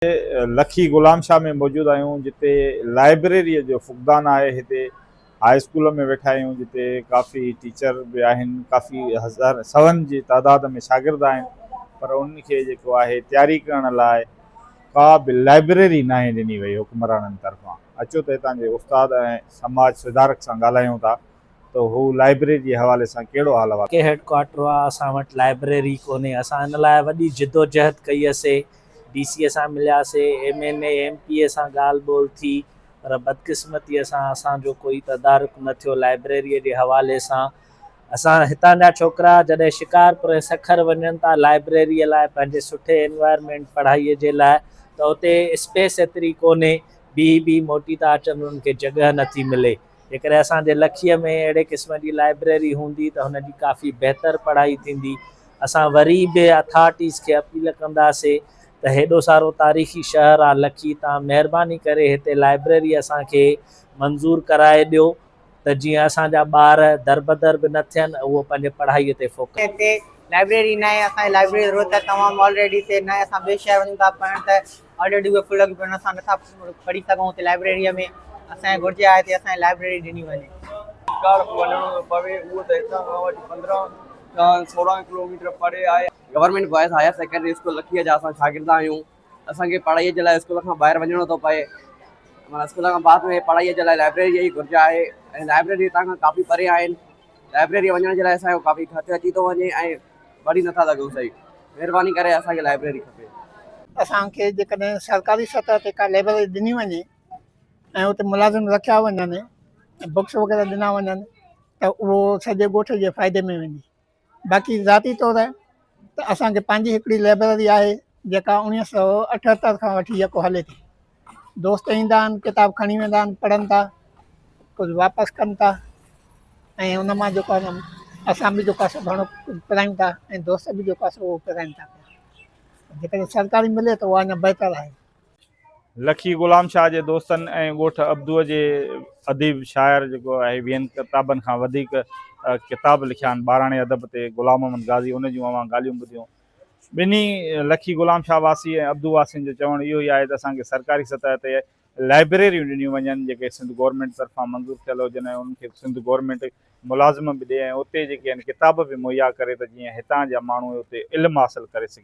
लखी गुलाम शाह में मौजूद आहियूं जिते लाइब्रेरी जो फुक़दान आहे। हिते हाई स्कूल में वेठा आहियूं जिते काफ़ी टीचर भी आहिनि, काफ़ी हज़ार सवनि जी तादाद में शागिर्द आहिनि, पर उनखे जेको आहे तयारी करण लाइ का बि लाइब्रेरी न आहे ॾिनी वई हुकुमराननि तरफ़ां। अचो त हितां जे उस्ताद ऐं समाज सुधारक सां ॻाल्हायूं था त हू लाइब्रेरी जे हवाले सां कहिड़ो हाल आहे। के हेडक्वार्टर आहे, असां वटि लाइब्रेरी कोन्हे। असां हिन लाइ वॾी जिदोजहद कई हुअसीं, DC सां मिलियासीं, MNA MP सां ॻाल्हि ॿोल थी, पर बदकिस्मतीअ सां असांजो कोई तदारुक न थियो लाइब्रेरीअ जे हवाले सां। असां हितां जा छोकिरा जॾहिं शिकारपुर ऐं सखर वञनि था लाइब्रेरीअ लाइ पंहिंजे सुठे एनवायरमेंट पढ़ाईअ जे लाइ, त उते स्पेस एतिरी कोन्हे, बी मोटी था अचनि, उन्हनि खे जॻह नथी मिले। जेकॾहिं असांजे लखीअ में अहिड़े क़िस्म जी लाइब्रेरी हूंदी त हुनजी काफ़ी बहितर पढ़ाई थींदी। असां वरी बि अथॉरिटीज़ खे अपील कंदासीं त हेॾो सारो तारीख़ी शहर आहे लखी, तव्हां महिरबानी करे हिते लाइब्रेरी असांखे मंज़ूर कराए ॾियो त जीअं असांजा ॿार दरबदर बि न थियनि, उहो पंहिंजे पढ़ाईअ ते फोकस। हिते लाइब्रेरी न आहे, असांजी लाइब्रेरी जी ज़रूरत आहे तमामु ऑलरेडी। हिते न असां ॿिए शहर वञूं था पढ़ण त ऑलरेडी उहे फुल लॻी पियूं, असां नथा पढ़ी सघूं हिते लाइब्रेरीअ में। असांखे घुरिजे आहे हिते असांजी लाइब्रेरी ॾिनी वञे। वञिणो पवे उहो त हितां खां वठी 15-16 किलोमीटर परे आहे। Government boys higher secondary school लखीअ जा असां शागिर्द आहियूं। असांखे पढ़ाईअ जे लाइ स्कूल खां ॿाहिरि वञिणो थो पए, माना स्कूल खां बाद में पढ़ाईअ जे लाइ लाइब्रेरी जी घुरिज आहे, ऐं लाइब्रेरी हितां खां काफ़ी परे आहिनि। लाइब्रेरी वञण जे लाइ असांजो काफ़ी ख़र्चु अची थो वञे ऐं पढ़ी नथा सघूं सही। महिरबानी करे असांखे लाइब्रेरी खपे। असांखे जेकॾहिं सरकारी सतह ते का लाइब्रेरी ॾिनी वञे ऐं उते मुलाज़िम रखिया वञनि, बुक्स वग़ैरह ॾिना वञनि, त उहो सॼे ॻोठ जे फ़ाइदे में वेंदी। बाक़ी ज़ाती तौर त असांखे पंहिंजी हिकिड़ी लाइब्रेरी आहे जेका 1978 खां वठी जेको हले थी। दोस्त ईंदा आहिनि, किताब खणी वेंदा आहिनि, पढ़नि था, कुझु वापसि कनि था, ऐं उन मां जेको आहे असां बि जेको आहे घणो पढ़ायूं था ऐं दोस्त बि जेको आहे उहो पढ़ाइनि था। जेकॾहिं सरकारी मिले त उहा अञा बहितर आहे। लखी गुलाम शाह जे दोस्तनि ऐं ॻोठ अब्दूअ जे अदीब शाइर जेको आहे 20 किताबनि खां वधीक किताब लिखिया आहिनि ॿाराणे अदब ते, गुलाम मोहम्मद गाज़ी, उन जूं अवां ॻाल्हियूं ॿुधियूं। ॿिन्ही लखी गुलाम शाह वासी ऐं अब्दू वासियुनि जो चवणु इहो ई आहे त असांखे सरकारी सतह ते लाइब्रेरियूं ॾिनियूं वञनि जेके सिंध गवर्नमेंट तरफ़ां मंज़ूर थियल हुजनि, ऐं उन्हनि खे सिंध गवर्नमेंट मुलाज़िम बि ॾिए ऐं उते जेके आहिनि किताब बि मुहैया करे, त जीअं हितां जा माण्हू उते इल्मु हासिलु करे सघनि।